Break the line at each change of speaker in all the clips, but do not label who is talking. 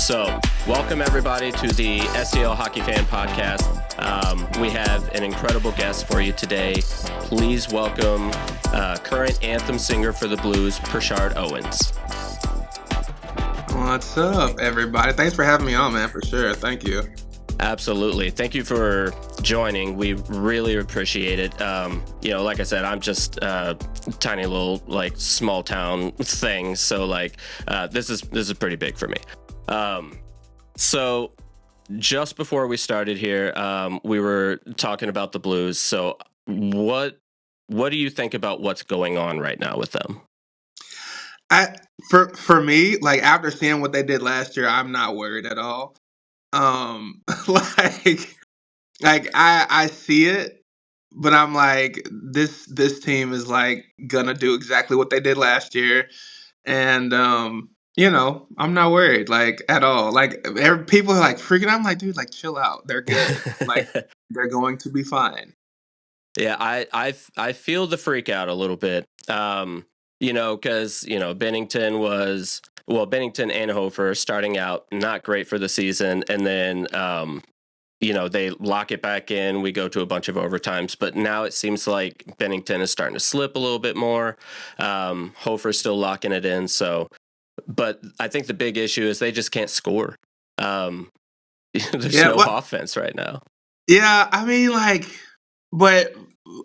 So, welcome everybody to the STL Hockey Fan Podcast. We have an incredible guest for you today. Please welcome current Anthem singer for the Blues, Pershard Owens.
What's up, everybody? Thanks for having me on, man, for sure. Thank you.
Absolutely. Thank you for joining. We really appreciate it. Like I said, I'm just a tiny little, small town thing. So, this is pretty big for me. So just before we started here, we were talking about the Blues. So what do you think about what's going on right now with them?
For me, after seeing what they did last year, I'm not worried at all. I see it, but I'm like, this team is gonna do exactly what they did last year, and I'm not worried at all. People are freaking out. I'm like, dude, chill out. They're good. They're going to be fine.
Yeah, I feel the freak out a little bit. Because Bennington and Hofer starting out not great for the season, and then they lock it back in. We go to a bunch of overtimes, but now it seems like Bennington is starting to slip a little bit more. Hofer's still locking it in. So, but I think the big issue is they just can't score. There's no offense right now.
Yeah, I mean, but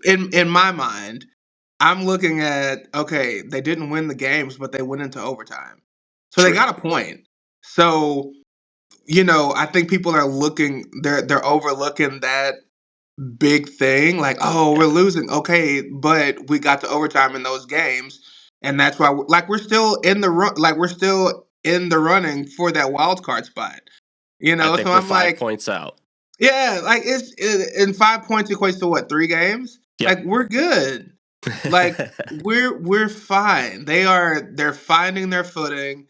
in my mind, I'm looking at, okay, they didn't win the games, but they went into overtime. So True. They got a point. So, I think people are they're overlooking that big thing. We're losing. Okay, but we got to overtime in those games. And that's why we're still in the we're still in the running for that wild card spot.
I think
so
we're
I'm
5 points out.
Yeah, in 5 points equates to what, 3 games? Yep. We're good. We're fine. They're finding their footing.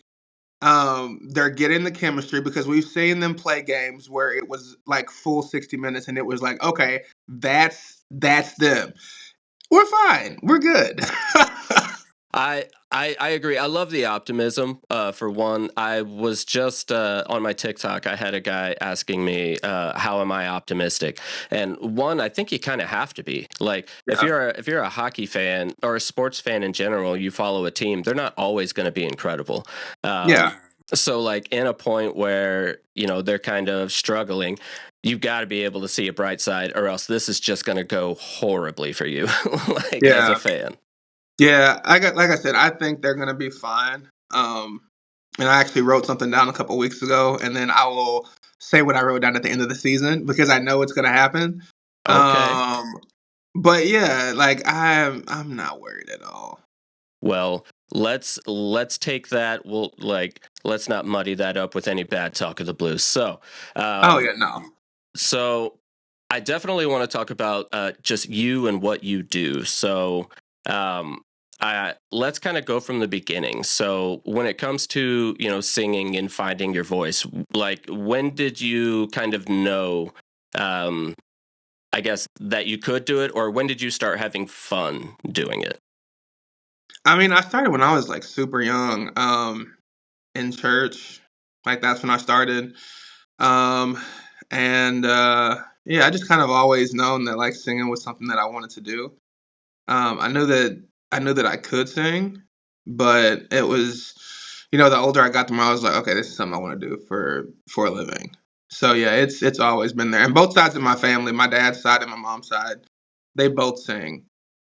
They're getting the chemistry because we've seen them play games where it was full 60 minutes and it was okay, that's them. We're fine. We're good.
I agree. I love the optimism. For one, I was just on my TikTok. I had a guy asking me, "How am I optimistic?" And one, I think you kind of have to be. If you're a hockey fan or a sports fan in general, you follow a team. They're not always going to be incredible. So, in a point where they're kind of struggling, you've got to be able to see a bright side, or else this is just going to go horribly for you, as a fan.
Yeah, like I said, I think they're gonna be fine. And I actually wrote something down a couple weeks ago, and then I will say what I wrote down at the end of the season because I know it's gonna happen.
Okay.
But yeah, I'm not worried at all.
Well, let's take that. We'll let's not muddy that up with any bad talk of the Blues. So,
no.
So, I definitely want to talk about just you and what you do. So, let's kind of go from the beginning. So when it comes to, singing and finding your voice, when did you kind of know, I guess, that you could do it, or when did you start having fun doing it?
I mean, I started when I was super young, in church. That's when I started. I just kind of always known that singing was something that I wanted to do. I knew that I could sing, but it was, the older I got, the more I was like, okay, this is something I want to do for a living. So yeah, it's always been there. And both sides of my family, my dad's side and my mom's side, they both sing.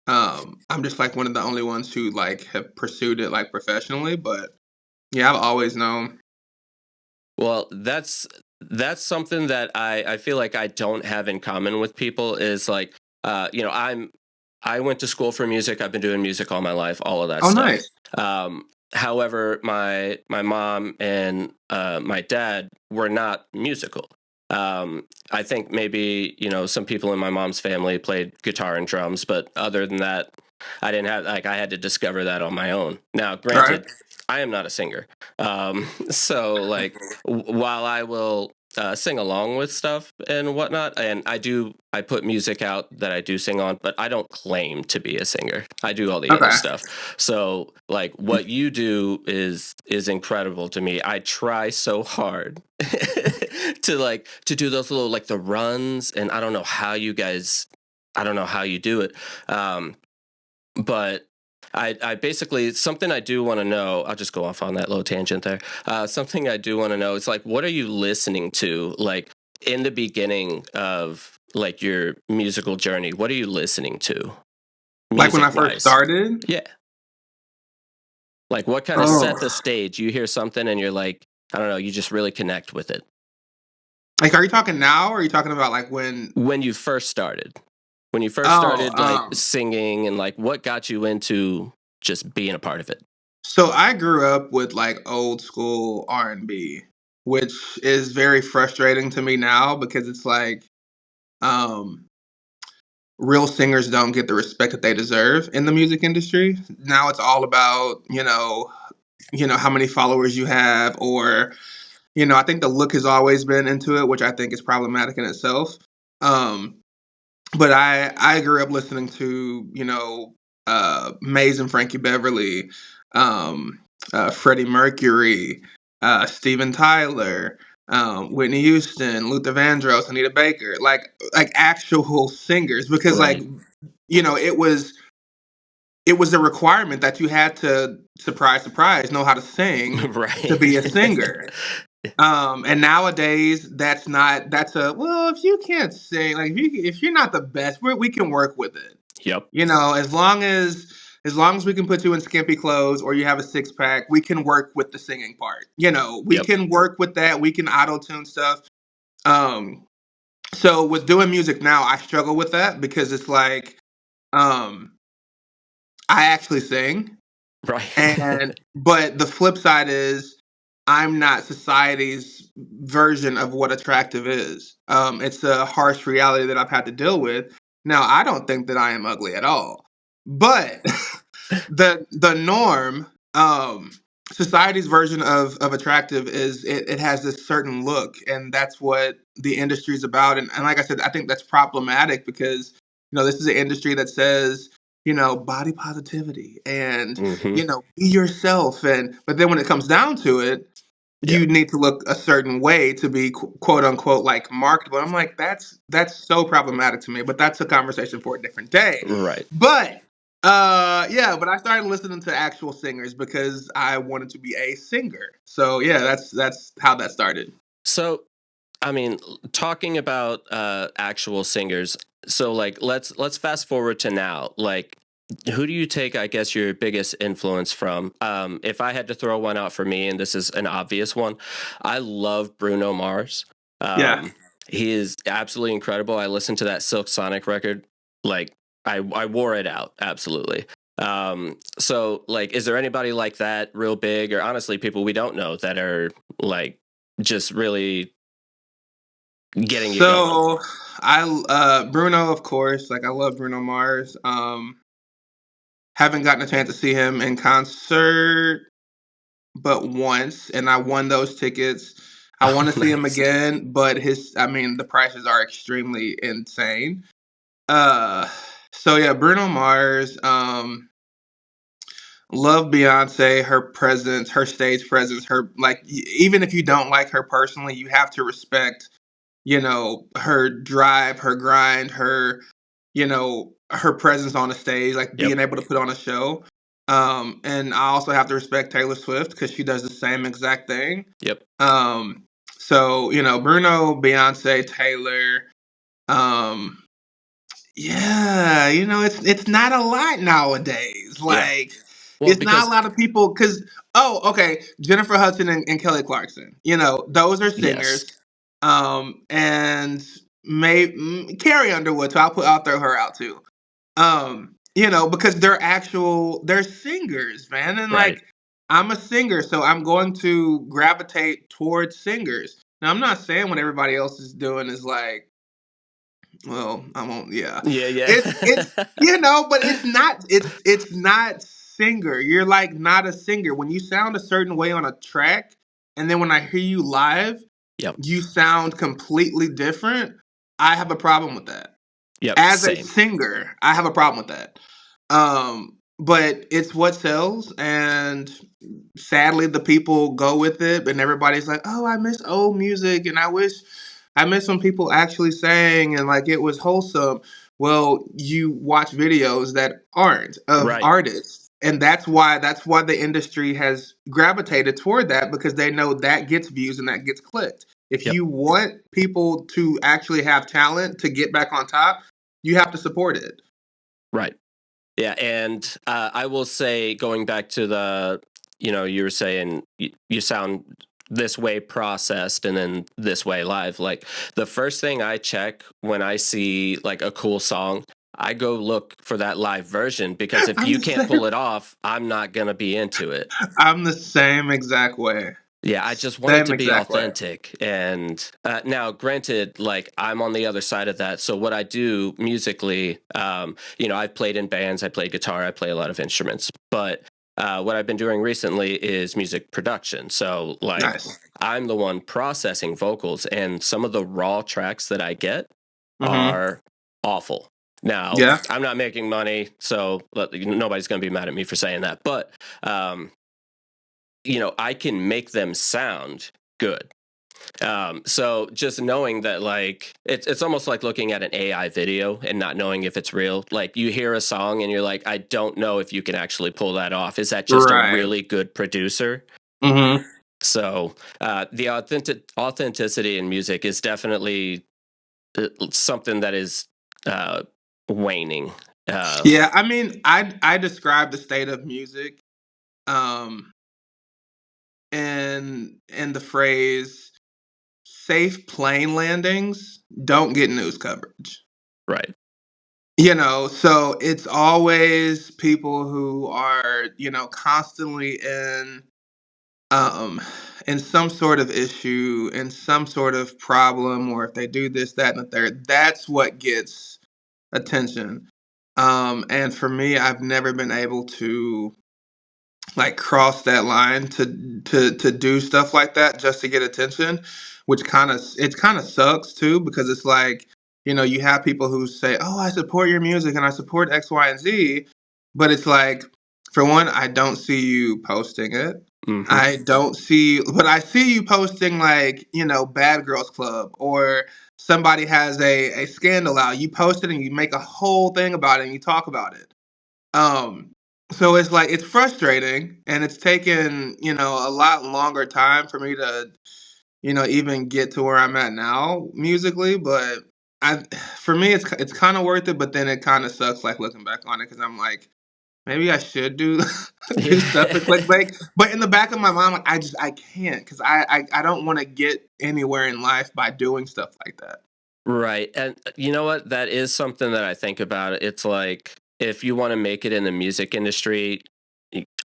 I'm just one of the only ones who have pursued it professionally, but yeah, I've always known.
Well, that's something that I feel like I don't have in common with people is I went to school for music. I've been doing music all my life, all of that stuff.
Nice.
However, my mom and my dad were not musical. I think maybe, some people in my mom's family played guitar and drums, but other than that, I didn't have, I had to discover that on my own. Now, granted, I am not a singer. So while I will sing along with stuff and whatnot. And I put music out that I do sing on, but I don't claim to be a singer. I do all the other
Okay.
stuff. So like what you do is incredible to me. I try so hard to do those little like the runs, and I don't know how you guys, I don't know how you do it. But I basically, something I do want to know. I'll just go off on that little tangent there. Something I do want to know is like, what are you listening to? Like in the beginning of like your musical journey, what are you listening to,
Like when I
music
first
wise?
started.
Yeah, like what kind of set the
Oh,
stage? You hear something and you're like, I don't know, you just really connect with it.
like, are you talking now, or are you talking about like when?
When you first started, when you first
Oh,
started like singing, and like what got you into just being a part of it?
so I grew up with like old school R&B, which is very frustrating to me now because it's like um real singers don't get the respect that they deserve in the music industry. Now it's all about, how many followers you have, or I think the look has always been into it, which I think is problematic in itself. Um but I grew up listening to, Maze and Frankie Beverly, um, Freddie Mercury, Steven Tyler, Whitney Houston, Luther Vandross, Anita Baker, like actual singers, because like,
Right.
it was a requirement that you had to, surprise surprise, know how to sing to be a
Right.
singer. And nowadays that's a, well, if you can't sing, like if you're not the best, we can work with it.
Yep.
As long as we can put you in skimpy clothes or you have a six pack, we can work with the singing part. We
Yep.
can work with that. We can auto tune stuff. Um, so with doing music now, I struggle with that because it's like, um, I actually sing.
Right.
And but the flip side is I'm not society's version of what attractive is. It's a harsh reality that I've had to deal with. Now, I don't think that I am ugly at all. But the norm, society's version of attractive is it has this certain look, and that's what the industry is about. And like I said, I think that's problematic because this is an industry that says body positivity and
Hmm.
be yourself, and but then when it comes down to it, you
Yep.
need to look a certain way to be quote unquote like marketable. I'm like, that's so problematic to me, but that's a conversation for a different day.
Right.
But yeah, but I started listening to actual singers because I wanted to be a singer. So yeah, that's how that started.
So, I mean, talking about actual singers. So, like, let's fast forward to now. Like, who do you take, I guess, your biggest influence from? If I had to throw one out for me, and this is an obvious one, I love Bruno Mars.
Yeah.
Um, he is absolutely incredible. I listened to that Silk Sonic record, like I wore it out absolutely. So like, is there anybody like that real big, or honestly, people we don't know that are like just really getting you going?
So I Bruno, of course, like I love Bruno Mars. Haven't gotten a chance to see him in concert but once, and I won those tickets. I want
Oh,
to see him
nice.
again, but I mean, the prices are extremely insane. Uh, so yeah, Bruno Mars. Love Beyonce, her presence, her stage presence, her like. Even if you don't like her personally, you have to respect, her drive, her grind, her presence on the stage, like
Yep.
being able to put on a show. And I also have to respect Taylor Swift because she does the same exact thing.
Yep.
Um, so Bruno, Beyonce, Taylor. Um, yeah, it's not a lot nowadays.
Yeah.
Like,
Well,
it's not a
because
lot of people. Because, oh, okay, Jennifer Hudson and Kelly Clarkson. Those are
yes.
singers. And Carrie Underwood. So I'll throw her out too. Because they're singers, man, and
Right.
like I'm a singer, so I'm going to gravitate towards singers. Now, I'm not saying what everybody else is doing is like, well, I won't. Yeah,
Yeah.
it's
Yeah.
but it's not singer. You're like not a singer when you sound a certain way on a track, and then when I hear you live.
Yep.
you sound completely different, I have a problem with that.
Yep.
As a
Same.
singer, I have a problem with that. But it's what sells, and sadly, the people go with it, and everybody's like, "Oh, I miss old music, and I miss when people actually sang and like it was wholesome." Well, you watch videos that aren't of
Right.
artists, and that's why the industry has gravitated toward that because they know that gets views and that gets clicked. If
Yep.
you want people to actually have talent to get back on top, you have to support it.
Right. Yeah, and I will say, going back to the, you were saying you sound this way processed and then this way live. Like the first thing I check when I see like a cool song, I go look for that live version because if
I'm
you
the
can't pull
same.
it off, I'm not gonna be into it.
I'm the same exact way.
Yeah, I just want it
Same
to be
exact way.
authentic. And now, granted, like I'm on the other side of that. So what I do musically, I've played in bands, I play guitar, I play a lot of instruments. But what I've been doing recently is music production. So like
Nice.
I'm the one processing vocals, and some of the raw tracks that I get
Hmm.
are awful. Now,
Yeah.
I'm not making money, so nobody's going to be mad at me for saying that. But I can make them sound good. So just knowing that, like, it's almost like looking at an AI video and not knowing if it's real. Like you hear a song and you're like, I don't know if you can actually pull that off. Is that just a
Right.
really good producer?
Hmm.
So the authenticity in music is definitely something that is uh, waning.
Yeah. I mean, I describe the state of music, um, in the phrase "safe plane landings don't get news coverage."
Right.
So it's always people who are, constantly um in some sort of issue, in some sort of problem, or if they do this, that, and the third, that's what gets attention. And for me, I've never been able to like cross that line to do stuff like that just to get attention, which kind of sucks too because it's like, you have people who say, "Oh, I support your music and I support X, Y, and Z," but it's like, for one, I don't see you posting it.
Hmm.
I don't see, but I see you posting like, Bad Girls Club, or somebody has a scandal out. You post it and you make a whole thing about it and you talk about it. Um, so it's like it's frustrating, and it's taken, a lot longer time for me to, even get to where I'm at now musically. But I, for me, it's kind of worth it. But then it kind of sucks, like looking back on it, because I'm like, maybe I should do do stuff for clickbait. But in the back of my mind, like I can't because I don't want to get anywhere in life by doing stuff like that.
Right. And you know what? That is something that I think about. It's like if you want to make it in the music industry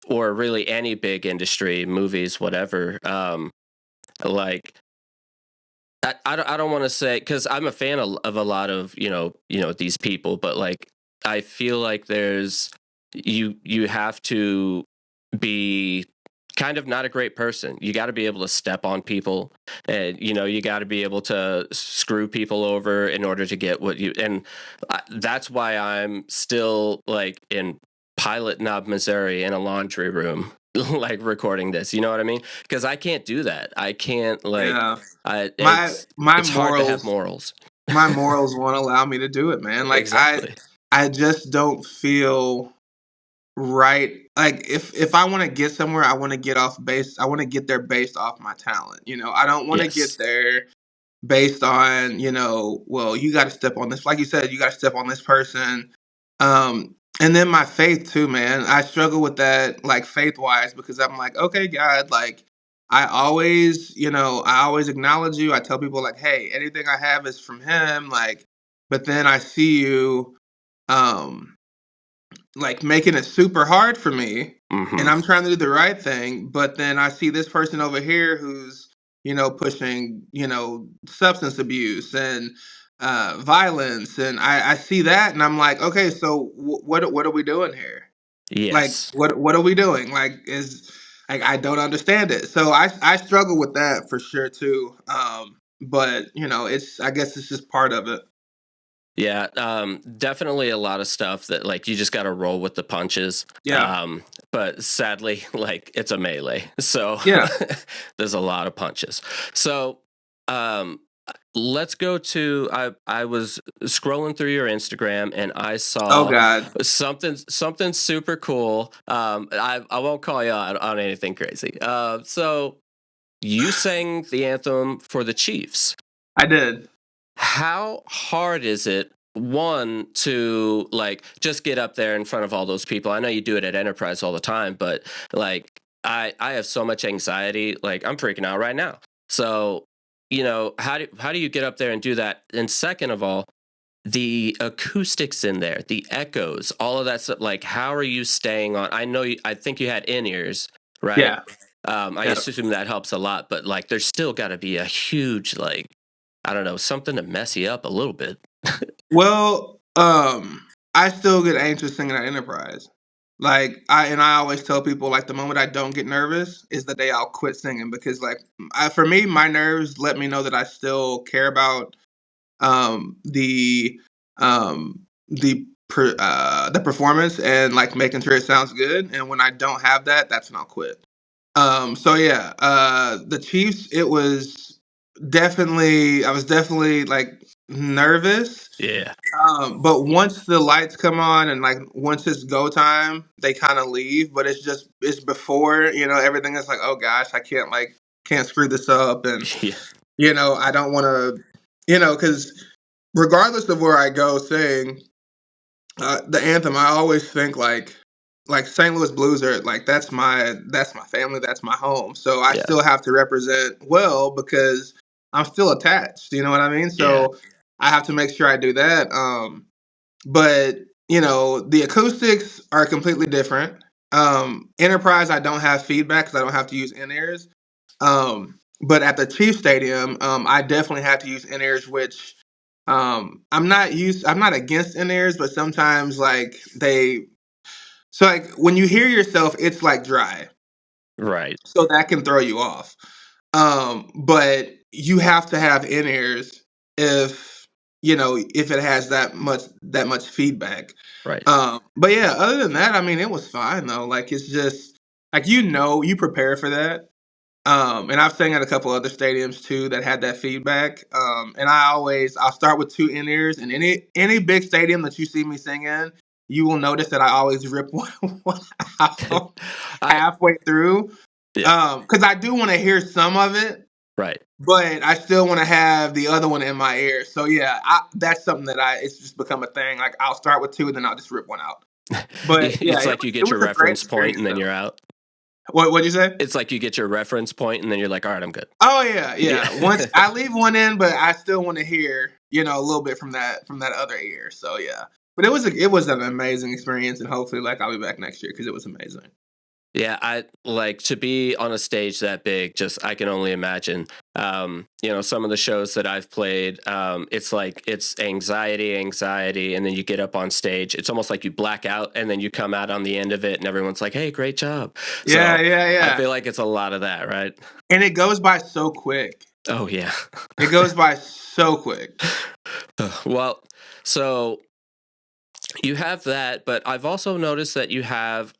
or really any big industry, movies, whatever, like I don't want to say because I'm a fan of a lot of these people, but like I feel like there's you have to be kind of not a great person. You got to be able to step on people, and you got to be able to screw people over in order to get what you. And that's why I'm still like in Pilot Knob, Missouri, in a laundry room, like recording this. You know what I mean? Because I can't do that. I can't like.
Yeah, my
It's
my
it's hard to have
morals
morals.
my morals won't allow me to do it, man. Like
Exactly.
I just don't feel right. Like if I want to get somewhere, I want to get there based off my talent. I don't want to get
Yes.
there based on, well, you got to step on this. Like you said, you got to step on this person. And then my faith too, man. I struggle with that, like faith wise, because I'm like, okay, God, like I always acknowledge you. I tell people like, hey, anything I have is from Him. Like, but then I see you, um, like making it super hard for me, and
Hmm.
I'm trying to do the right thing, but then I see this person over here who's, pushing, substance abuse and violence, and I see that, and I'm like, okay, so what are we doing here? Like,
Yes.
what are we doing? Like, is I don't understand it. So I struggle with that for sure too. But it's I guess it's just part of it.
Yeah, definitely a lot of stuff that like you just got to roll with the punches.
Yeah.
But sadly, like it's a melee, so
Yeah.
there's a lot of punches. So um, let's go to I was scrolling through your Instagram and I
Oh
saw
God.
something super cool. I won't call you out on anything crazy. So you sang the anthem for the Chiefs.
I did.
How hard is it, one, to like just get up there in front of all those people? I know you do it at Enterprise all the time, but like I have so much anxiety, like I'm freaking out right now. So, how do you get up there and do that? And second of all, the acoustics in there, the echoes, all of that stuff, like how are you staying on? I think you had in-ears, right?
Yeah.
I
Yeah.
assume that helps a lot, but like there's still got to be a huge, like, I don't know, something to mess you up a little bit.
Well, I still get anxious singing at Enterprise. Like I always tell people like the moment I don't get nervous is the day I'll quit singing because like for me my nerves let me know that I still care about the the performance and like making sure it sounds good. And when I don't have that, that's when I'll quit. So yeah, the Chiefs. It was definitely. I was definitely like nervous.
Yeah.
But once the lights come on and like once it's go time, they kind of leave. But it's before everything is like, oh gosh, I can't screw this up, and
Yeah.
I don't want to, because regardless of where I go sing the anthem, I always think like St. Louis Blues are like that's my family, that's my home. So I
Yeah.
still have to represent well because I'm still attached. You know what I mean?
Yeah.
So I have to make sure I do that. But the acoustics are completely different. Enterprise, I don't have feedback because I don't have to use in ears. But at the Chief Stadium, I definitely had to use in ears, which I'm not against in ears, but sometimes like so like when you hear yourself, it's like dry,
Right.
so that can throw you off. But you have to have in ears if if it has that much feedback.
Right.
But yeah, other than that, I mean, it was fine though. Like it's just like you prepare for that. And I've sang at a couple other stadiums too that had that feedback. And I'll start with two in ears, and any big stadium that you see me sing in, you will notice that I always rip one out
I
halfway through.
Yeah.
Because I do want to hear some of it,
Right.
but I still want to have the other one in my ear. So yeah, that's something that it's just become a thing. Like I'll start with two, and then I'll just rip one out. But yeah,
It's like you
it
get your
was a great
reference point
experience
and then
though.
you're out.
What'd you say?
It's like you get your reference point and then you're like, all right, I'm good.
Oh yeah,
Yeah.
yeah. Once I leave one in, but I still want to hear, a little bit from that other ear. So yeah. But it was an amazing experience, and hopefully, like I'll be back next year because it was amazing.
Yeah, I like to be on a stage that big. Just I can only imagine. Some of the shows that I've played, it's like it's anxiety, and then you get up on stage. It's almost like you black out, and then you come out on the end of it, and everyone's like, "Hey, great job!"
Yeah,
So
yeah,
I
yeah.
feel like it's a lot of that, right?
And it goes by so quick.
Oh yeah.
It goes by so quick.
Well, so you have that, but I've also noticed that you have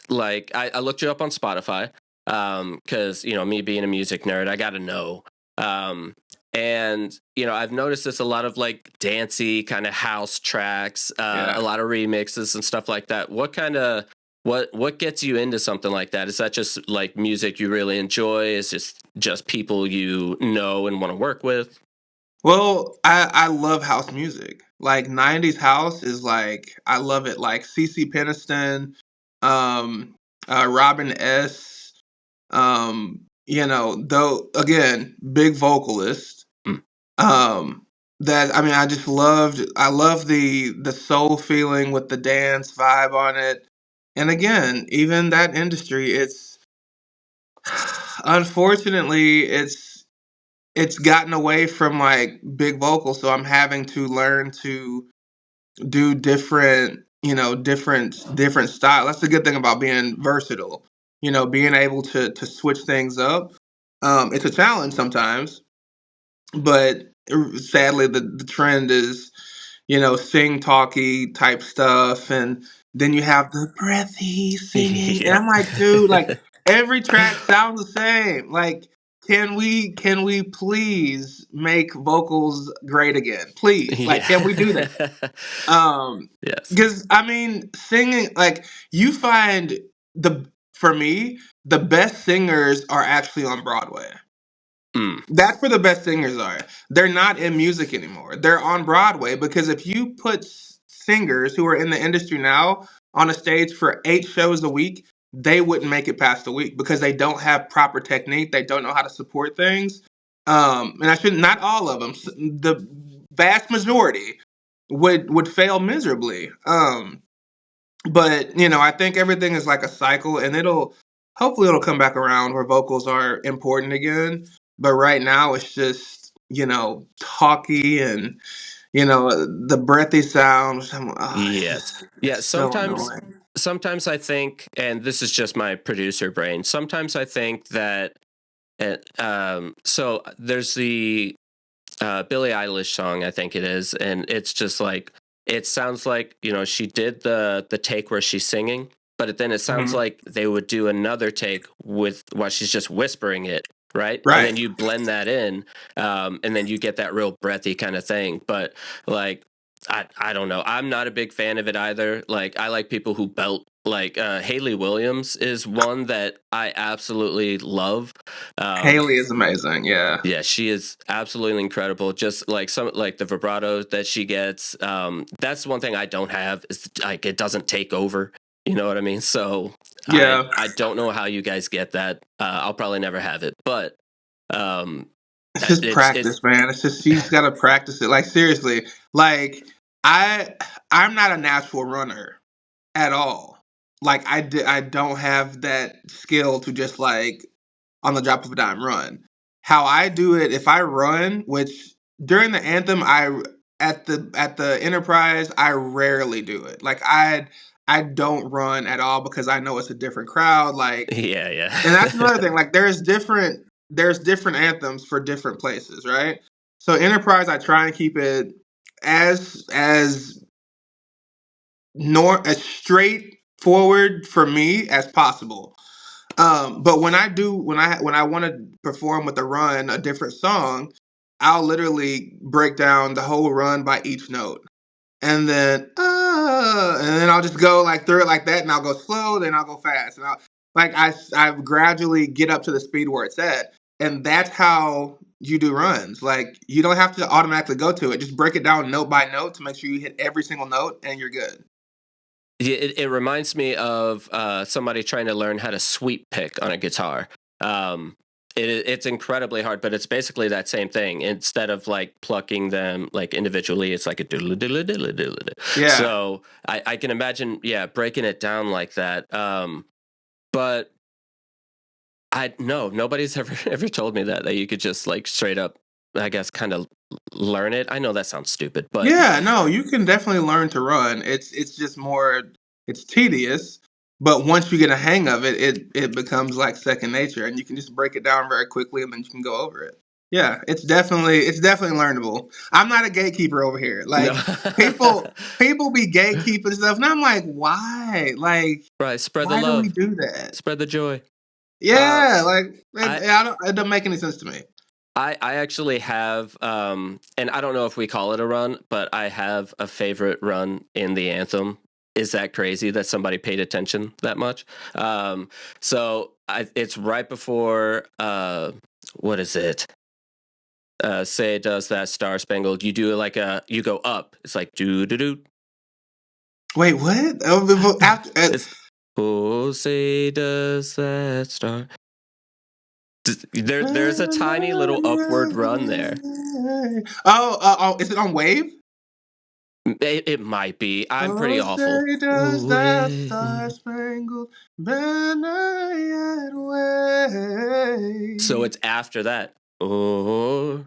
like I looked you up on Spotify because me being a music nerd, I got to know. Um, and I've noticed this a lot of like dancey kind of house tracks, a
Yeah.
lot of remixes and stuff like that. What kind of what gets you into something like that? Is that just like music you really enjoy? Is just people you know and want to work with?
Well, I love house music. Like '90s house is like I love it. Like CC Peniston, um, Robin S. Though again, big vocalist.
Mm,
That I mean, I love the soul feeling with the dance vibe on it. And again, even that industry, it's unfortunately it's gotten away from like big vocals, so I'm having to learn to do different style. That's the good thing about being versatile. being able to switch things up. It's a challenge sometimes, but sadly the trend is sing talky type stuff, and then you have the breathy singing, and
Yeah.
I'm like, dude, like every track sounds the same. Like, can we please make vocals great again? Please, like,
Yeah.
can we do that? Um,
Yes.
because I mean, singing, like, you find the for me the best singers are actually on Broadway.
Mm.
That's where the best singers are. They're not in music anymore. They're on Broadway, because if you put singers who are in the industry now on a stage for 8 shows a week, they wouldn't make it past a week because they don't have proper technique. They don't know how to support things. And I should not all of them. The vast majority would fail miserably. But I think everything is like a cycle, and it'll come back around where vocals are important again. But right now it's just talky, and the breathy sounds. It's
Yes.
just
Yeah.
it's so
Sometimes,
annoying.
sometimes I think, and this is just my producer brain. Sometimes I think that, so there's the Billie Eilish song, I think it is, and it's just like it sounds like she did the take where she's singing, but then it sounds
Hmm.
like they would do another take with while she's just whispering it, right? And then
Right.
you blend that in, and then you get that real breathy kind of thing. But like, I don't know. I'm not a big fan of it either. Like, I like people who belt. Like Haley Williams is one that I absolutely love. Um,
Haley is amazing. Yeah.
yeah, she is absolutely incredible. Just like some like the vibrato that she gets. That's one thing I don't have is like it doesn't take over. You know what I mean? So I
Yeah.
I don't know how you guys get that. I'll probably never have it, but um,
It's just
it's
practice, man. It's just, you just gotta practice it. Like, seriously. Like, I I'm not a natural runner at all. Like, I don't have that skill to just, like, on the drop of a dime run. How I do it, if I run, which during the anthem, at the Enterprise, I rarely do it. Like, I don't run at all because I know it's a different crowd. Like,
yeah, yeah.
and that's another thing. Like, there's different anthems for different places, right? So Enterprise, I try and keep it as as straightforward for me as possible. But when I want to perform with a run, a different song, I'll literally break down the whole run by each note, and then I'll just go like through it like that, and I'll go slow, then I'll go fast, and I gradually get up to the speed where it's at, and that's how you do runs. Like, you don't have to automatically go to it; just break it down note by note to make sure you hit every single note, and you're good.
Yeah, it reminds me of somebody trying to learn how to sweep pick on a guitar. Um, it's incredibly hard, but it's basically that same thing. Instead of like plucking them like individually, it's like a doodle doodle doodle doodle.
Yeah.
So I can imagine, yeah, breaking it down like that. But I no, nobody's ever told me that you could just like straight up, I guess, kind of learn it. I know that sounds stupid, but
Yeah, no, you can definitely learn to run. It's just more, it's tedious, but once you get a hang of it, it becomes like second nature, and you can just break it down very quickly, and then you can go over it. Yeah, it's definitely learnable. I'm not a gatekeeper over here.
no.
Like, people be gatekeeping stuff, and I'm like, why? Like,
Right, spread the
why do we
love,
do that?
spread the joy. Uh,
Yeah, like,
I
it doesn't make any sense to me.
I actually have, and I don't know if we call it a run, but I have a favorite run in the anthem. Is that crazy that somebody paid attention that much? So it's right before, what is it? Say does that Star Spangled? You do like you go up. It's like do do do.
Wait, what? After,
It's oh say does that star. There's a tiny little upward run there.
oh, is it on Wave?
It might be. I'm pretty
Oh,
awful.
say does that Star Spangled Banner yet
So
wave?
it's after that. Oh,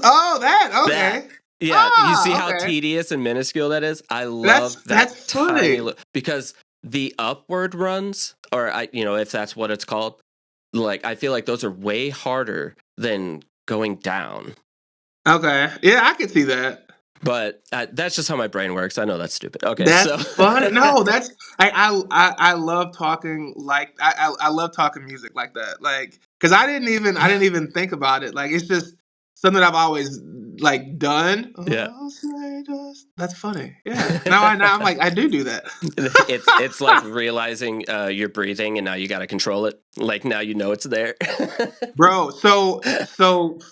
Oh, that,
that.
okay.
Yeah, you see
Ah,
how
okay.
tedious and minuscule that is? I
That's
love that
that's
tiny
funny.
because the upward runs, or if that's what it's called, like I feel like those are way harder than going down.
Okay. Yeah, I can see that.
But that's just how my brain works. I know that's stupid. Okay,
That's
so
funny. No, that's I love talking like I love talking music like that. Like because I didn't even think about it. Like it's just something I've always like done.
yeah.
Oh, say just- that's funny. Yeah. Now I'm like I do that.
It's like realizing you're breathing and now you got to control it. Like now you know it's there.
Bro, so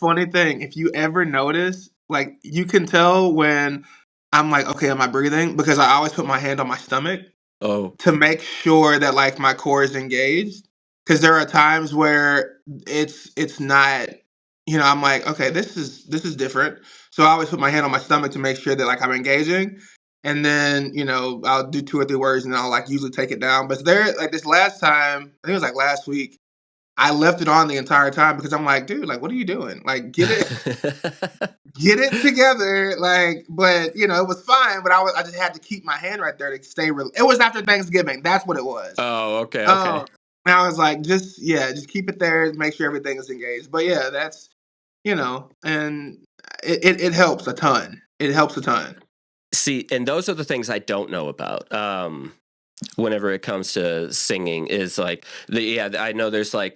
funny thing, if you ever notice, like you can tell when I'm like, okay, am I breathing? Because I always put my hand on my stomach
Oh,
to make sure that like my core is engaged. Because there are times where it's not, I'm like, okay, this is different. So I always put my hand on my stomach to make sure that like I'm engaging. And then, I'll do two or three words and I'll like usually take it down. But there like this last time, I think it was like last week, I left it on the entire time because I'm like, dude, like, what are you doing? Like, get it together. Like, but it was fine. But I just had to keep my hand right there to stay real. It was after Thanksgiving. That's what it was.
Oh, okay, okay.
And I was like, just keep it there. Make sure everything is engaged. But yeah, that's and it helps a ton. It helps a ton.
See, and those are the things I don't know about. Whenever it comes to singing, is like I know there's what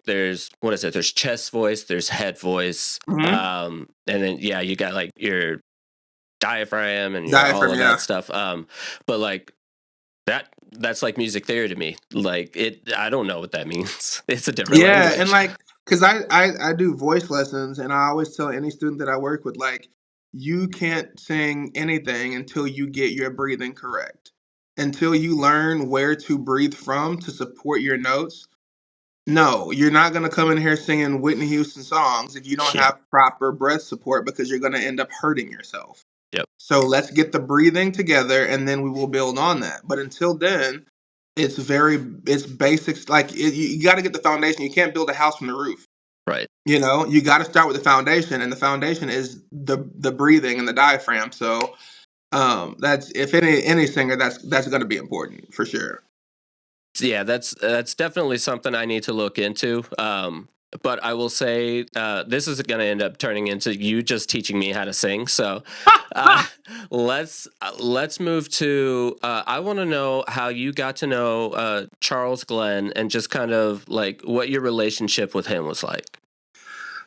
is it? There's chest voice, there's head voice,
Mm-hmm.
and then you got like your diaphragm and all
Diaphragm,
of
yeah.
that stuff. But like that's like music theory to me. Like I don't know what that means. It's a different
Yeah, and
language.
like, cause I do voice lessons, and I always tell any student that I work with, like, you can't sing anything until you get your breathing correct. Until you learn where to breathe from to support your notes. No, you're not gonna come in here singing Whitney Houston songs if you don't
Yeah.
have proper breath support because you're gonna end up hurting yourself.
Yep.
So let's get the breathing together, and then we will build on that. But until then, it's basics. Like you got to get the foundation. You can't build a house from the roof.
Right.
You got to start with the foundation, and the foundation is the breathing and the diaphragm. So that's if any singer that's going to be important for sure.
Yeah, that's definitely something I need to look into. But I will say this is going to end up turning into you just teaching me how to sing. So uh, let's move to. I want to know how you got to know Charles Glenn and just kind of like what your relationship with him was like.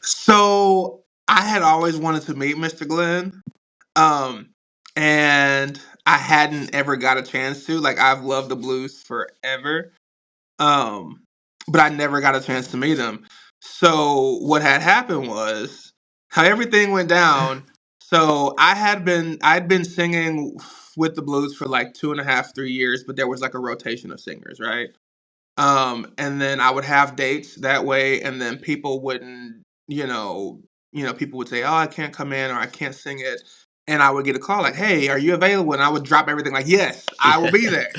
So I had always wanted to meet Mr. Glenn, um, and I hadn't ever got a chance to. Like I've loved the blues forever. Um, but I never got a chance to meet him. So what had happened was how everything went down. So I'd been singing with the blues for like 2.5, 3 years, but there was like a rotation of singers, right? And then I would have dates that way, and then people wouldn't, people would say, "Oh, I can't come in," or "I can't sing it," and I would get a call like, "Hey, are you available?" And I would drop everything like, "Yes, I will be there."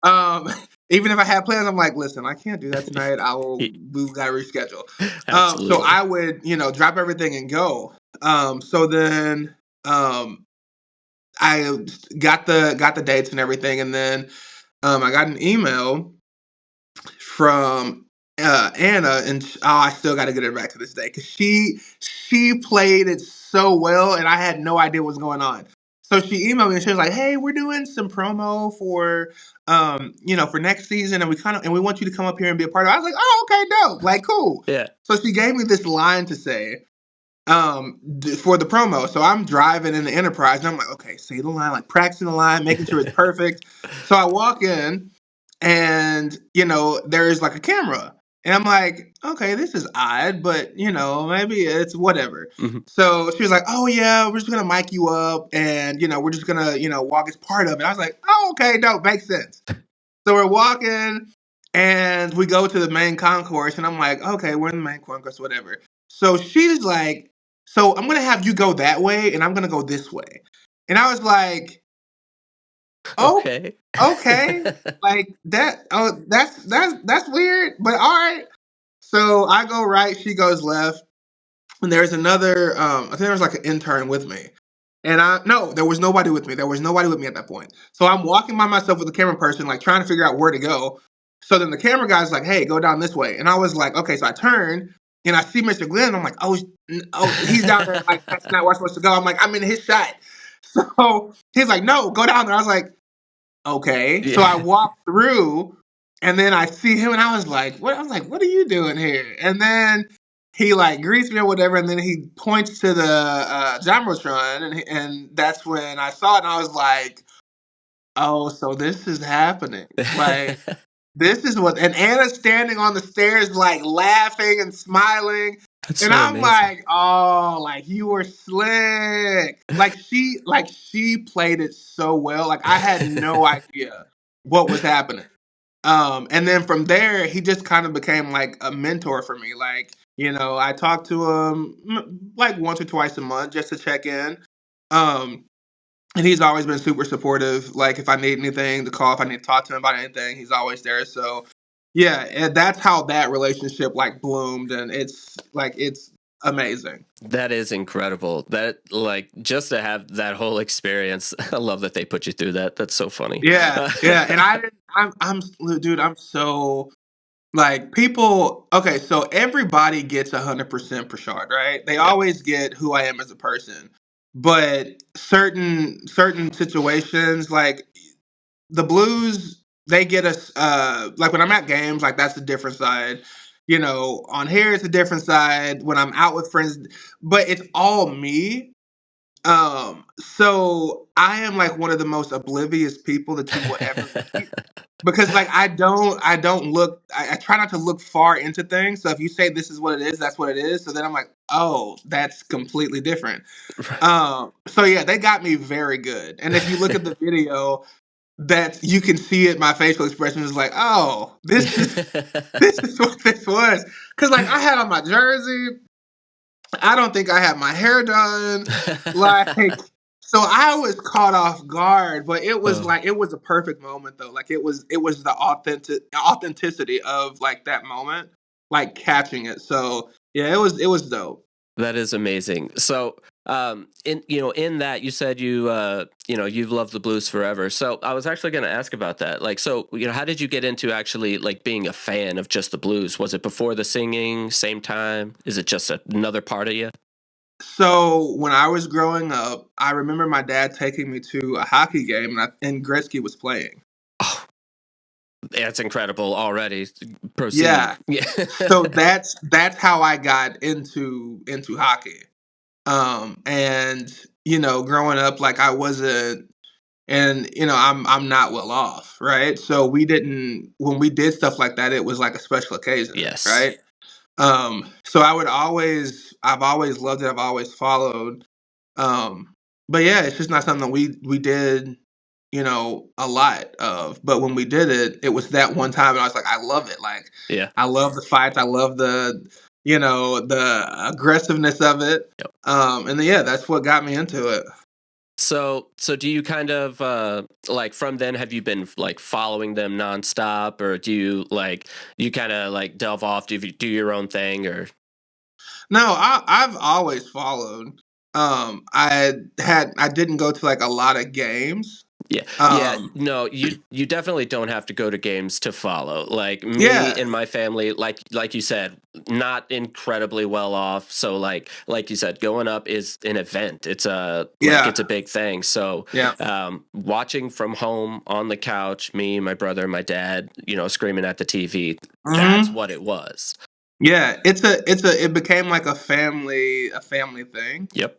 Um, Even if I had plans, I'm like, listen, I can't do that tonight. We've got to reschedule. So
Absolutely.
I would, drop everything and go. So then, I got the dates and everything, and then, I got an email from Anna, and I still got to get her back to this day because she played it so well, and I had no idea what was going on. So she emailed me and she was like, "Hey, we're doing some promo for for next season, and we want you to come up here and be a part of it." I was like, "Oh, okay, dope, like cool."
Yeah.
So she gave me this line to say for the promo. So I'm driving in the Enterprise, and I'm like, "Okay, say the line, like practicing the line, making sure it's perfect." So I walk in, and there's like a camera, and I'm like, okay, this is odd, but maybe it's whatever.
Mhm.
So she was like, oh yeah, we're just gonna mic you up, and we're just gonna walk as part of it. I was like, oh, okay, no, makes sense. So we're walking, and we go to the main concourse, and I'm like, okay, we're in the main concourse, whatever. So she's like, so I'm gonna have you go that way, and I'm gonna go this way. And I was like, oh,
Okay.
okay, like that. Oh, that's weird, but all right. So I go right, she goes left, and there's another. I think there was like an intern with me, And no, there was nobody with me. There was nobody with me at that point. So I'm walking by myself with the camera person, like trying to figure out where to go. So then the camera guy's like, "Hey, go down this way." And I was like, "Okay." So I turn and I see Mr. Glenn. I'm like, "Oh, he's down there. Like that's not where I'm supposed to go." I'm like, "I'm in his shot." So he's like, "No, go down there." I was like, "Okay." So
Yeah.
I walked through, and then I see him, and I was like, "What?" I was like, "What are you doing here?" And then he like greets me or whatever, and then he points to the jumbotron, and that's when I saw it, and I was like, "Oh, so this is happening." Like this is what, and Anna's standing on the stairs, like laughing and smiling.
That's
And
so
I'm
amazing.
like, oh, like you were slick. Like she played it so well. Like I had no idea what was happening. And then from there, he just kind of became like a mentor for me. Like, I talked to him like once or twice a month just to check in. Um, and he's always been super supportive. Like if I need anything to call, if I need to talk to him about anything, he's always there. So yeah, and that's how that relationship like bloomed, and it's amazing.
That is incredible. That like just to have that whole experience. I love that they put you through that. That's so funny.
Yeah, yeah. And I didn't. I'm dude. I'm so like people. Okay, so everybody gets 100% Prashad, right? They
Yep.
always get who I am as a person, but certain situations like the Blues, they get us like when I'm at games, like that's a different side. On here it's a different side when I'm out with friends, but it's all me. So I am like one of the most oblivious people that you will ever meet because like I don't look I try not to look far into things. So if you say this is what it is, that's what it is. So then I'm like, oh, that's completely different. So yeah, they got me very good. And if you look at the video, that you can see it. My facial expression is like, oh, this is what this was. Because like I had on my jersey, I don't think I had my hair done. Like, so I was caught off guard, but it was
Oh.
like it was a perfect moment though. Like it was the authenticity of like that moment, like catching it. So yeah, it was dope.
That is amazing. So, in that you said you've loved the blues forever. So I was actually going to ask about that. Like, so how did you get into actually like being a fan of just the blues? Was it before the singing, same time? Is it just another part of you?
So when I was growing up, I remember my dad taking me to a hockey game, and Gretzky was playing.
Oh, that's incredible already. Proceed.
Yeah.
Yeah.
So that's how I got into hockey. And growing up, like I wasn't, and I'm not well off, right? So we didn't when we did stuff like that, it was like a special occasion,
Yes.
right? So I've always loved it. I've always followed. Um, but yeah, it's just not something that we did, a lot of. But when we did it, it was that one time, and I was like, I love it. Like,
Yeah.
I love the fights. I love the aggressiveness of it.
Yep.
And then, yeah, that's what got me into it.
So do you kind of like from then have you been like following them nonstop, or do you kind of like delve off? Do you do your own thing, or
No, I've always followed. I didn't go to like a lot of games.
yeah, yeah,
Um,
no, you definitely don't have to go to games to follow. Like me
yeah,
and my family, like you said, not incredibly well off. So like you said, going up is an event. It's
yeah,
a big thing. So
yeah.
watching from home on the couch, me, my brother, my dad, screaming at the TV. That's
Hmm.
what it was.
Yeah, it became like a family thing.
Yep.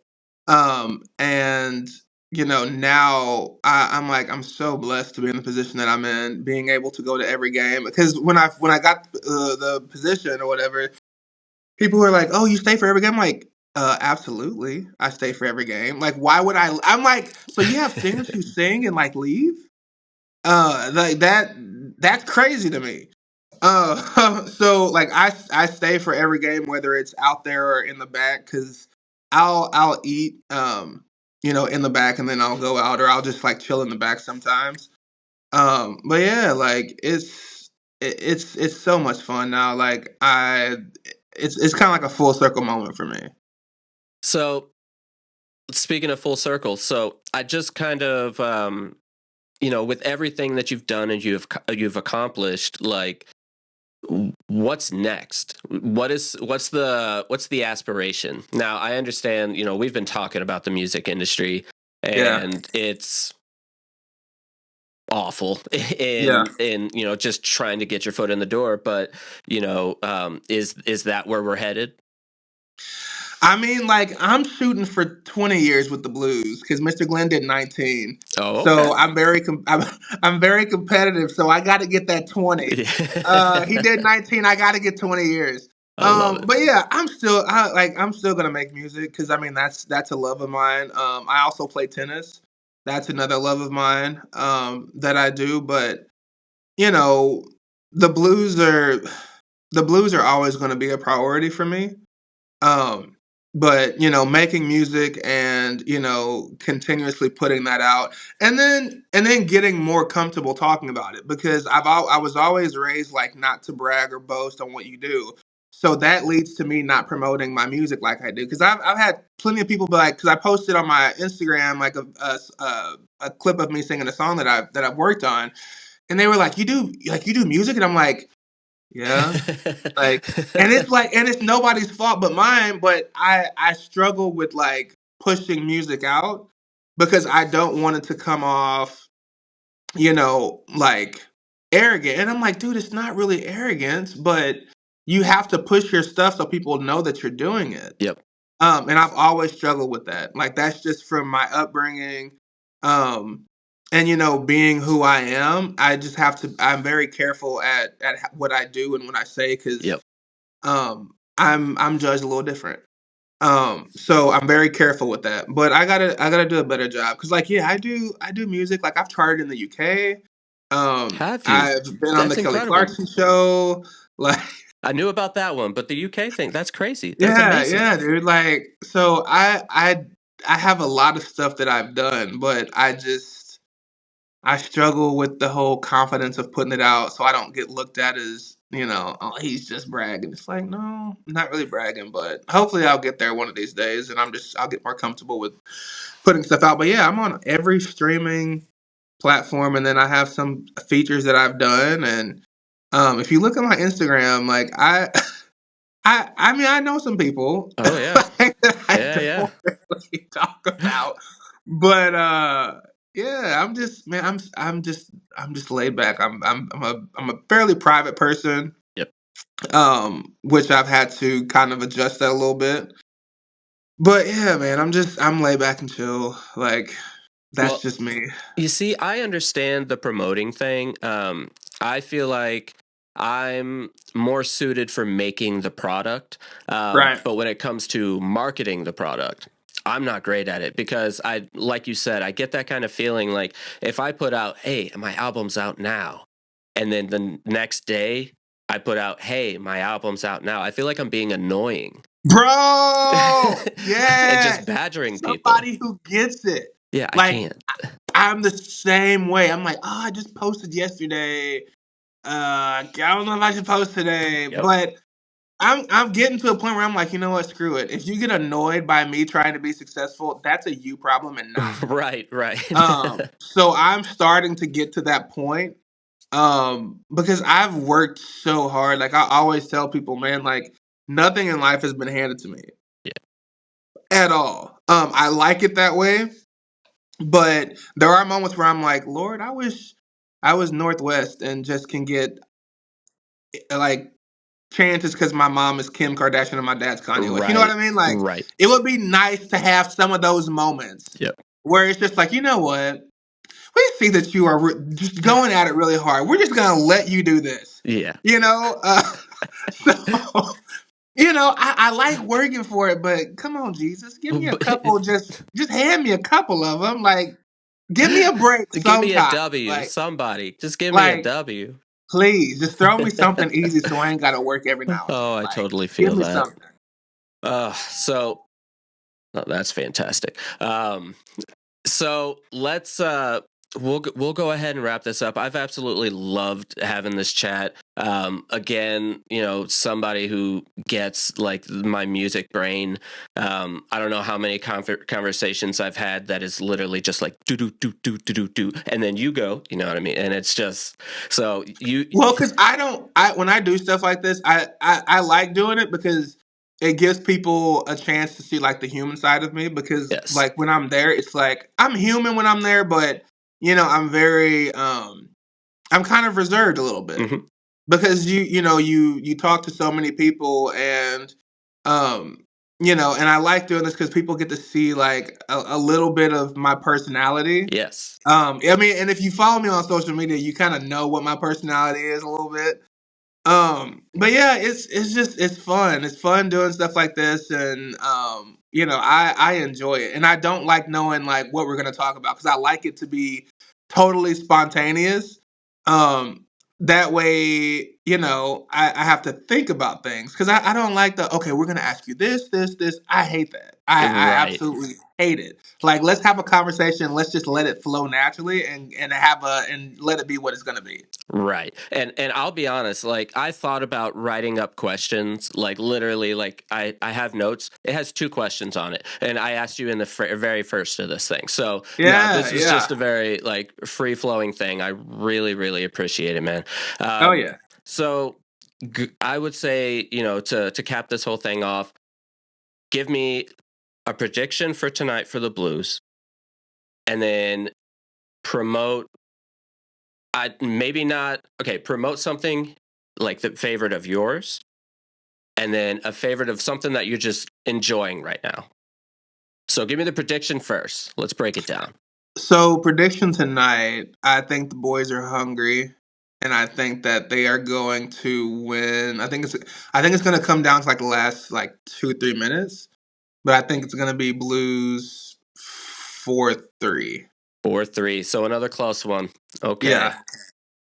And now I'm like I'm so blessed to be in the position that I'm in, being able to go to every game. Because when I got the position or whatever, people were like, "Oh, you stay for every game?" I'm like, absolutely, I stay for every game. Like, why would I? I'm like, so you have singers who sing and like leave? Like that's crazy to me. So like I stay for every game, whether it's out there or in the back, because I'll eat in the back, and then I'll go out, or I'll just like chill in the back sometimes. But yeah, like it's so much fun now. Like it's kind of like a full circle moment for me.
So speaking of full circle, so I just kind of with everything that you've done and you've accomplished, like what's next? What's the aspiration? Now, I understand, we've been talking about the music industry
Yeah.
and it's awful
Yeah.
in just trying to get your foot in the door, but is that where we're headed?
I mean, like I'm shooting for 20 years with the Blues because Mr. Glenn did 19.
Oh, okay.
So I'm very competitive. So I got to get that 20. He did 19. I got to get 20 years.
I love it.
But yeah, I'm still gonna make music because I mean that's a love of mine. I also play tennis. That's another love of mine that I do. But you know, the blues are the blues are always going to be a priority for me. Um, but making music and continuously putting that out, and then getting more comfortable talking about it because I was always raised like not to brag or boast on what you do. So that leads to me not promoting my music like I do because I've had plenty of people be like because I posted on my Instagram like a clip of me singing a song that I've worked on, and they were like you do music, and I'm like, yeah, like, and it's nobody's fault but mine, but I struggle with like pushing music out because I don't want it to come off, like arrogant. And I'm like, dude, it's not really arrogance, but you have to push your stuff so people know that you're doing it.
Yep.
And I've always struggled with that. Like that's just from my upbringing. Um, and being who I am, I just have to. I'm very careful at what I do and what I say because
Yep.
I'm judged a little different. So I'm very careful with that. But I gotta do a better job because like yeah, I do music. Like I've charted in the UK.
Have you?
I've been on the
That's
Kelly
incredible.
Clarkson show. Like
I knew about that one, but the UK thing, that's crazy. That's
yeah,
amazing.
yeah, dude. Like so I have a lot of stuff that I've done, but I struggle with the whole confidence of putting it out so I don't get looked at as, oh, he's just bragging. It's like, no, I'm not really bragging, but hopefully I'll get there one of these days and I'll get more comfortable with putting stuff out. But yeah, I'm on every streaming platform and then I have some features that I've done and if you look at my Instagram, like I mean I know some people
Oh yeah.
like, that I
Yeah, yeah.
don't really talk about. But yeah, I'm just man, I'm just laid back. I'm a fairly private person,
Yep.
which I've had to kind of adjust that a little bit. But yeah, man, I'm laid back and chill. Like that's
Well,
just me.
you see, I understand the promoting thing. I feel like I'm more suited for making the product.
Right.
But when it comes to marketing the product, I'm not great at it because like you said, I get that kind of feeling like if I put out, hey, my album's out now, and then the next day I put out, hey, my album's out now, I feel like I'm being annoying
Bro,
and just
yes.
badgering people.
Somebody who gets it.
Yeah, I
Like
can't.
I'm the same way. I'm like, oh, I just posted yesterday. I don't know if I should post today,
Yep.
but I'm getting to a point where I'm like, you know what, screw it. If you get annoyed by me trying to be successful, that's a you problem and not mine.
Right, right.
So I'm starting to get to that point. Because I've worked so hard. Like I always tell people, man, like nothing in life has been handed to me
Yeah.
at all. I like it that way, but there are moments where I'm like, Lord, I wish I was Northwest and just can get like chances because my mom is Kim Kardashian and my dad's Kanye West. You know what
Right,
I mean? Like,
right.
it would be nice to have some of those moments
Yep.
where it's just like, you know what? We see that you are just going at it really hard. We're just gonna let you do this.
Yeah.
You know, so I like working for it, but come on, Jesus, give me a couple. Just hand me a couple of them. Like, give me a break
Give me a
sometime.
W,
Like,
somebody. Just give me a
like,
W.
please, just throw me something easy so I ain't got to work every now and
Oh,
then.
I
Like,
totally
give
feel
me
that.
something.
So oh, that's fantastic. So let's we'll go ahead and wrap this up. I've absolutely loved having this chat. Again, somebody who gets like my music brain. I don't know how many conversations I've had that is literally just like do do do do do do do, and then you go, you know what I mean? And it's just so you.
Well, because when I do stuff like this, I like doing it because it gives people a chance to see like the human side of me. Because
Yes.
like when I'm there, it's like I'm human when I'm there, but I'm very I'm kind of reserved a little bit
Mm-hmm.
because you talk to so many people and um and I like doing this because people get to see like a little bit of my personality.
Yes.
I mean, and if you follow me on social media, you kind of know what my personality is a little bit. But yeah, it's fun. It's fun doing stuff like this, and I enjoy it, and I don't like knowing like what we're gonna talk about because I like it to be totally spontaneous. Um, that way, I have to think about things because I don't like okay, we're gonna ask you this. I hate that. I
Right.
absolutely hate it. Like, let's have a conversation. Let's just let it flow naturally and let it be what it's gonna be.
Right. And I'll be honest, like I thought about writing up questions, like literally like I have notes. It has 2 questions on it. And I asked you in the very first of this thing. So, no,
Yeah,
this was
yeah.
just a very like free flowing thing. I really really appreciate it, man.
Oh
Um
yeah.
so I would say, to cap this whole thing off, give me a prediction for tonight for the Blues and then promote I maybe not okay, promote something like the favorite of yours and then a favorite of something that you're just enjoying right now. So give me the prediction first. Let's break it down.
So prediction tonight, I think the boys are hungry and I think that they are going to win. I think it's going to come down to like the last like 2 3 minutes, but I think it's going to be Blues 4-3.
4-3. So another close one. Okay.
Yeah.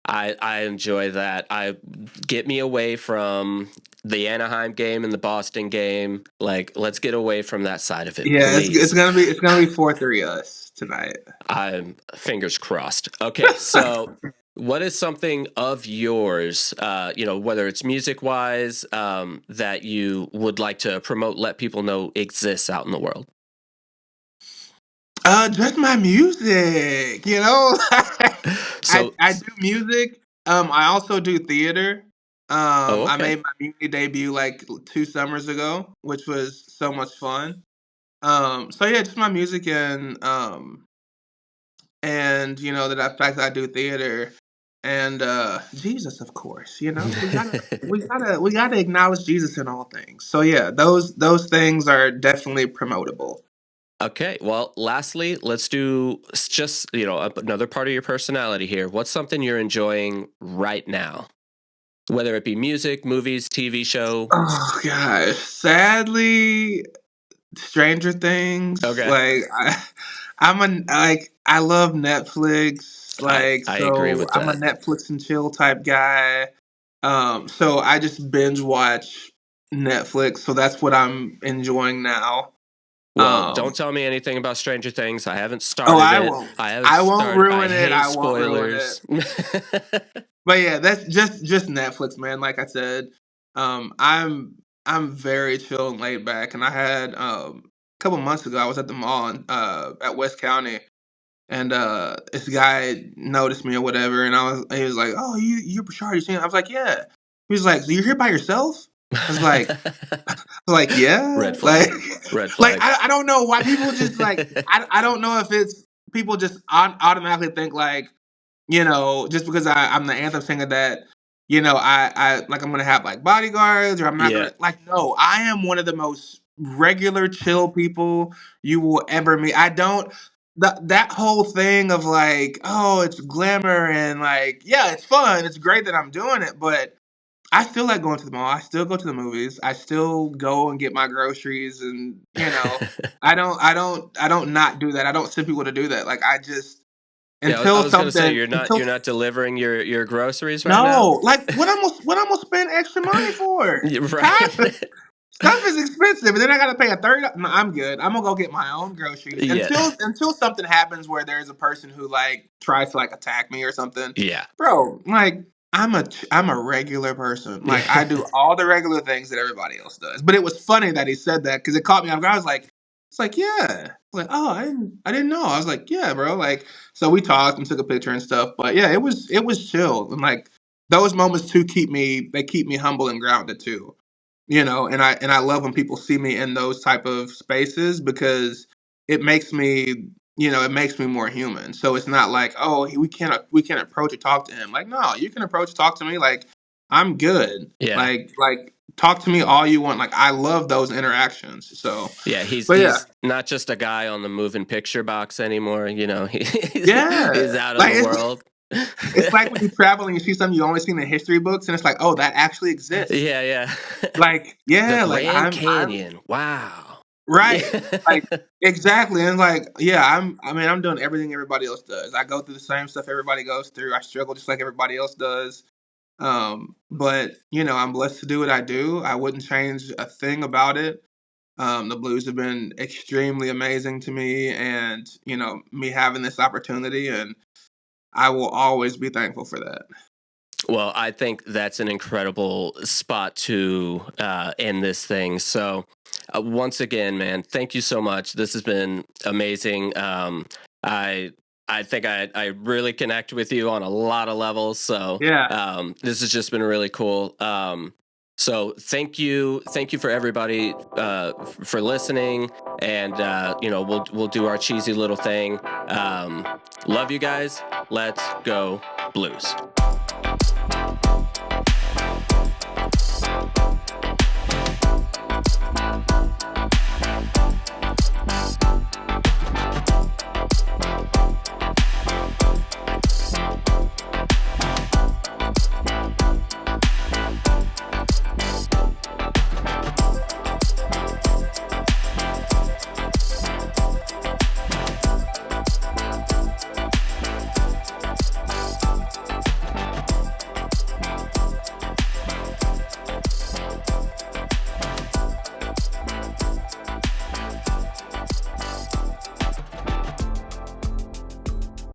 I enjoy that. I get me away from the Anaheim game and the Boston game. Like, let's get away from that side of it,
Yeah, it's
please.
gonna be 4-3 us tonight.
I'm fingers crossed. Okay, so what is something of yours, whether it's music wise, that you would like to promote, let people know exists out in the world?
Just my music, I
So,
I do music. I also do theater.
oh,
I
okay.
made my community debut like 2 summers ago, which was so much fun. So yeah, just my music and the fact that I do theater and Jesus, of course. We gotta acknowledge Jesus in all things. So yeah, those things are definitely promotable.
Okay, well, lastly, let's do just, another part of your personality here. What's something you're enjoying right now? Whether it be music, movies, TV show.
Oh gosh, sadly, Stranger Things.
Okay.
Like I love Netflix. Like
I agree
so,
with
I'm a
that.
Netflix and chill type guy. So I just binge watch Netflix. So that's what I'm enjoying now.
Well, don't
Um,
tell me anything about Stranger Things. I haven't
oh,
started
I
it.
won't.
I haven't
I won't
started. I
ruin it.
hate
I won't ruin it.
spoilers.
But yeah, that's just Netflix, man. Like I said, I'm very chill and laid back. And I had a couple months ago, I was at the mall at West County, and this guy noticed me or whatever, and he was like, "Oh, you're Pershard, you seen it?" I was like, "Yeah." He was like, "So you're here by yourself?" I was like, "Yeah."
Red
Like,
flag. Red
like
flag.
I don't know why people just like I don't know if it's people just automatically think like just because I'm the anthem singer that, I like I'm gonna have like bodyguards or I'm not
Yeah.
gonna like no, I am one of the most regular chill people you will ever meet. I don't that whole thing of like, oh, it's glamour and like, yeah, it's fun. It's great that I'm doing it, but I still like going to the mall. I still go to the movies. I still go and get my groceries and I don't not do that. I don't send people to do that. Like I just
Yeah, I
until
was gonna say
something
you're
until
not delivering your groceries right now.
no, like what I'm gonna spend extra money for?
Right.
Huh? Stuff is expensive, and then I got to pay a third. No, I'm good. I'm gonna go get my own groceries
Yeah.
until something happens where there's a person who like tries to like attack me or something.
Yeah.
Bro, like I'm a regular person. Like I do all the regular things that everybody else does. But it was funny that he said that because it caught me off guard. I was like, it's like yeah, like oh I didn't know. I was like yeah, bro. Like so we talked and took a picture and stuff. But yeah, it was chill and like those moments too keep me humble and grounded too. You know, and I love when people see me in those type of spaces because it makes me it makes me more human. So it's not like, oh, we can't approach or talk to him. Like, no, you can approach, talk to me. Like, I'm good.
Yeah.
Like talk to me all you want. Like, I love those interactions. So,
Yeah,
but yeah,
he's not just a guy on the moving picture box anymore. You know, he's
yeah.
out of
Like
the world.
it's like when you travel and you see something you only seen in history books, and it's like, oh, that actually exists.
Yeah, yeah.
Like,
The
yeah, like
Grand
I'm
Canyon. Wow.
right.
Yeah.
Like exactly. And like, yeah, I mean, I'm doing everything everybody else does. I go through the same stuff everybody goes through. I struggle just like everybody else does. But I'm blessed to do what I do. I wouldn't change a thing about it. The blues have been extremely amazing to me and, me having this opportunity and I will always be thankful for that.
Well, I think that's an incredible spot to end this thing. So, once again, man, thank you so much. This has been amazing. I I think I really connect with you on a lot of levels. So,
Yeah.
this has just been really cool. So thank you for everybody for listening, and we'll do our cheesy little thing. Love you guys. Let's go Blues.